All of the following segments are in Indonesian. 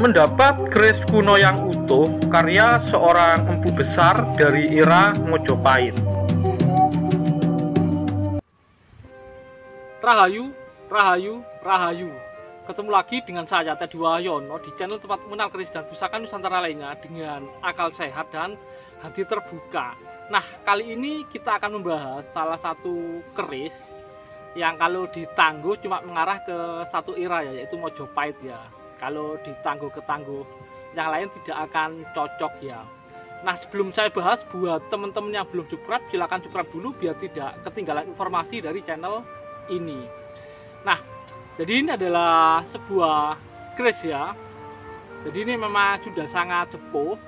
mendapat keris kuno yang utuh karya seorang empu besar dari era Mojopahit. Rahayu, Rahayu, Rahayu. Ketemu lagi dengan saya Teddy Wahyono di channel tempat mengenal keris dan pusaka Nusantara lainnya dengan akal sehat dan hati terbuka. Nah, kali ini kita akan membahas salah satu keris yang kalau ditangguh cuma mengarah ke satu era ya, yaitu Mojopahit ya. Kalau ditangguh ke tangguh yang lain tidak akan cocok ya. Nah, sebelum saya bahas, buat teman-teman yang belum subscribe, silahkan subscribe dulu biar tidak ketinggalan informasi dari channel ini. Nah, jadi ini adalah sebuah keris ya. Jadi ini memang sudah sangat sepuh,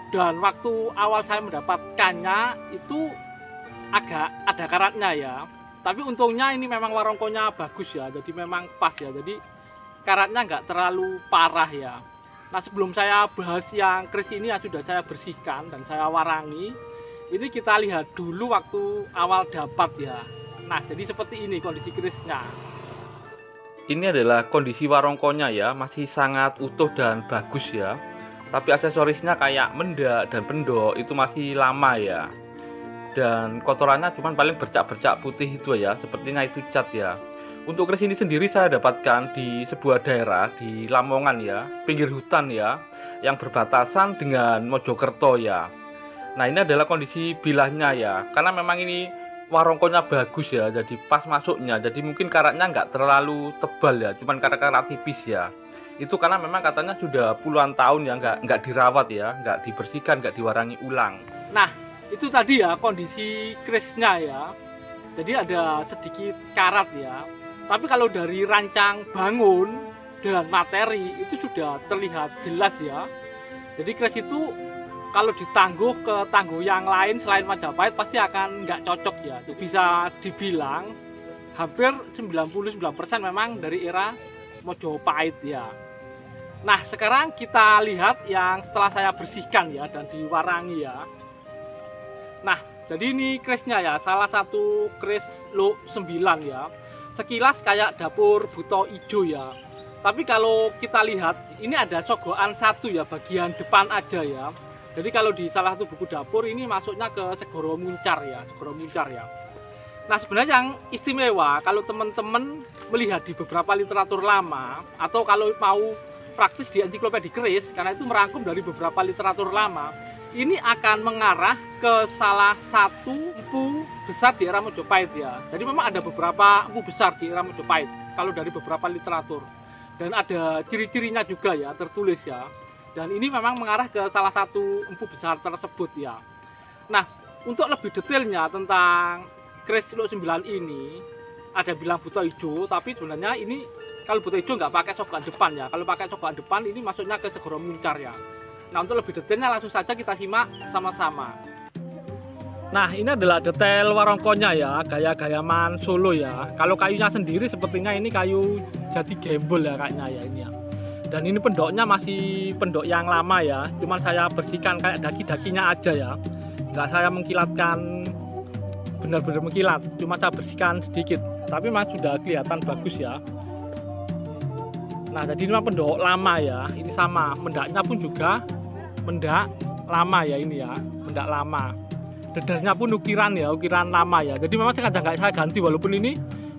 dan waktu awal saya mendapatkannya itu agak ada karatnya ya. Tapi untungnya ini memang warongkonya bagus ya, jadi memang pas ya. Jadi karatnya nggak terlalu parah ya. Nah, sebelum saya bahas yang keris ini yang sudah saya bersihkan dan saya warangi, ini kita lihat dulu waktu awal dapat ya. Nah, jadi seperti ini kondisi kerisnya. Ini adalah kondisi warongkonya ya, masih sangat utuh dan bagus ya. Tapi aksesorisnya kayak mendak dan pendok itu masih lama ya. Dan kotorannya cuma paling bercak-bercak putih itu ya, sepertinya itu cat ya. Untuk keris ini sendiri saya dapatkan di sebuah daerah di Lamongan ya, pinggir hutan ya, yang berbatasan dengan Mojokerto ya. Nah, ini adalah kondisi bilahnya ya, karena memang ini warongkonya bagus ya, jadi pas masuknya, jadi mungkin karatnya nggak terlalu tebal ya, cuman karat-karat tipis ya. Itu karena memang katanya sudah puluhan tahun ya, nggak dirawat ya, nggak dibersihkan, nggak diwarangi ulang. Nah, itu tadi ya kondisi kerisnya ya. Jadi ada sedikit karat ya. Tapi kalau dari rancang bangun dan materi itu sudah terlihat jelas ya. Jadi keris itu kalau ditangguh ke tangguh yang lain selain Majapahit pasti akan nggak cocok ya. Itu bisa dibilang hampir 99% memang dari era Mojopahit ya. Nah, sekarang kita lihat yang setelah saya bersihkan ya dan diwarangi ya. Nah, jadi ini kerisnya ya, salah satu keris Luk 9 ya. Sekilas kayak dapur buto ijo ya. Tapi kalau kita lihat ini ada cogokan satu ya, bagian depan aja ya. Jadi kalau di salah satu buku dapur ini masuknya ke Segoro Muncar ya, Segoro Muncar ya. Nah, sebenarnya yang istimewa kalau teman-teman melihat di beberapa literatur lama atau kalau mau praktis di ensiklopedi keris, karena itu merangkum dari beberapa literatur lama, ini akan mengarah ke salah satu empu besar di era Mojopahit ya. Jadi memang ada beberapa empu besar di era Mojopahit kalau dari beberapa literatur. Dan ada ciri-cirinya juga ya, tertulis ya. Dan ini memang mengarah ke salah satu empu besar tersebut ya. Nah, untuk lebih detailnya tentang keris Luk 9 ini, ada bilang buto hijau, tapi sebenarnya ini kalau buto hijau nggak pakai cogokan depan ya. Kalau pakai cogokan depan ini masuknya ke Segoro Muncar ya. Nah, untuk lebih detailnya langsung saja kita simak sama-sama. Nah, ini adalah detail warongkonya ya, gaya-gayaman Solo ya. Kalau kayunya sendiri sepertinya ini kayu jati gembul ya kayaknya ya ini ya. Dan ini pendoknya masih pendok yang lama ya, cuman saya bersihkan kayak daki-dakinya aja ya. Nggak saya mengkilatkan benar-benar mengkilat, cuma saya bersihkan sedikit. Tapi masih sudah kelihatan bagus ya. Nah, jadi ini memang pendok lama ya, ini sama, mendaknya pun juga mendak lama ya ini ya, mendak lama. Dadarnya pun ukiran ya, ukiran lama ya. Jadi memang sengaja nggak saya ganti walaupun ini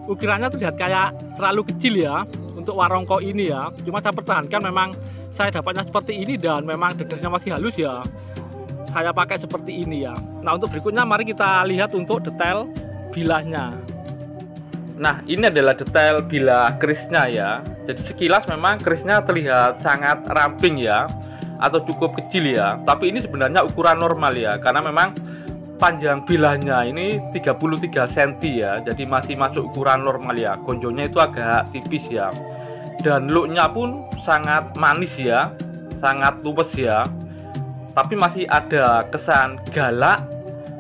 ukirannya terlihat kayak terlalu kecil ya untuk warongko ini ya. Cuma saya pertahankan, memang saya dapatnya seperti ini dan memang dadarnya masih halus ya. Saya pakai seperti ini ya. Nah, untuk berikutnya mari kita lihat untuk detail bilahnya. Nah, ini adalah detail bilah kerisnya ya. Jadi sekilas memang kerisnya terlihat sangat ramping ya, atau cukup kecil ya. Tapi ini sebenarnya ukuran normal ya, karena memang panjang bilahnya ini 33 cm ya. Jadi masih masuk ukuran normal ya. Gonjonya itu agak tipis ya. Dan looknya pun sangat manis ya, sangat luwes ya. Tapi masih ada kesan galak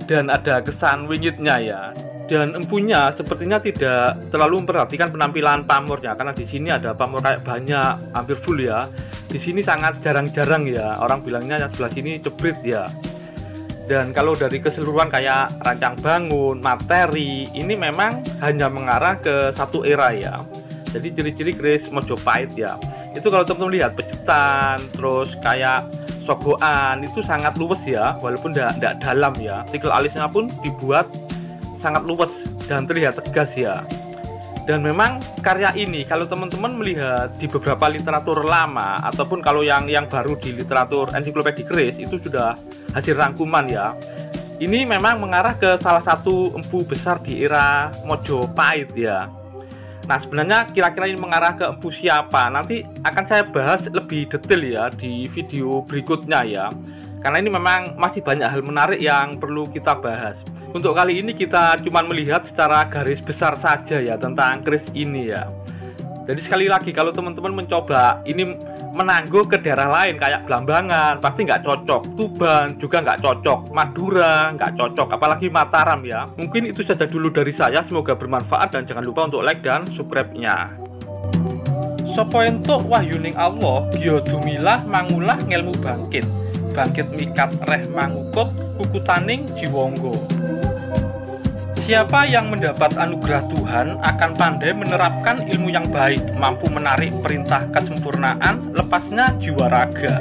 dan ada kesan wingitnya ya. Dan empunya sepertinya tidak terlalu memperhatikan penampilan pamornya, karena di sini ada pamor kayak banyak, hampir full ya. Di sini sangat jarang-jarang ya, orang bilangnya yang sebelah sini cebrit ya. Dan kalau dari keseluruhan kayak rancang bangun, materi, ini memang hanya mengarah ke satu era ya. Jadi ciri-ciri keris Mojopahit ya. Itu kalau teman-teman lihat pejutan, terus kayak sogokan itu sangat luwes ya, walaupun tidak dalam ya. Sikel alisnya pun dibuat sangat luwes dan terlihat tegas ya. Dan memang karya ini kalau teman-teman melihat di beberapa literatur lama ataupun kalau yang baru di literatur ensiklopedia keris itu sudah hasil rangkuman ya. Ini memang mengarah ke salah satu empu besar di era Mojopahit ya. Nah, sebenarnya kira-kira ini mengarah ke empu siapa? Nanti akan saya bahas lebih detail ya di video berikutnya ya. Karena ini memang masih banyak hal menarik yang perlu kita bahas. Untuk kali ini kita cuma melihat secara garis besar saja ya tentang keris ini ya. Jadi sekali lagi kalau teman-teman mencoba ini menangguh ke daerah lain kayak Blambangan pasti nggak cocok, Tuban juga nggak cocok, Madura nggak cocok, apalagi Mataram ya. Mungkin itu saja dulu dari saya, semoga bermanfaat dan jangan lupa untuk like dan subscribe-nya. Sopo entuk wahyuning Allah, biyo dumilah mangulah ngelmu bangkit. Bangkit mikat reh mangukut kukutaning jiwonggo. Siapa yang mendapat anugerah Tuhan akan pandai menerapkan ilmu yang baik, mampu menarik perintah kesempurnaan, lepasnya jiwa raga.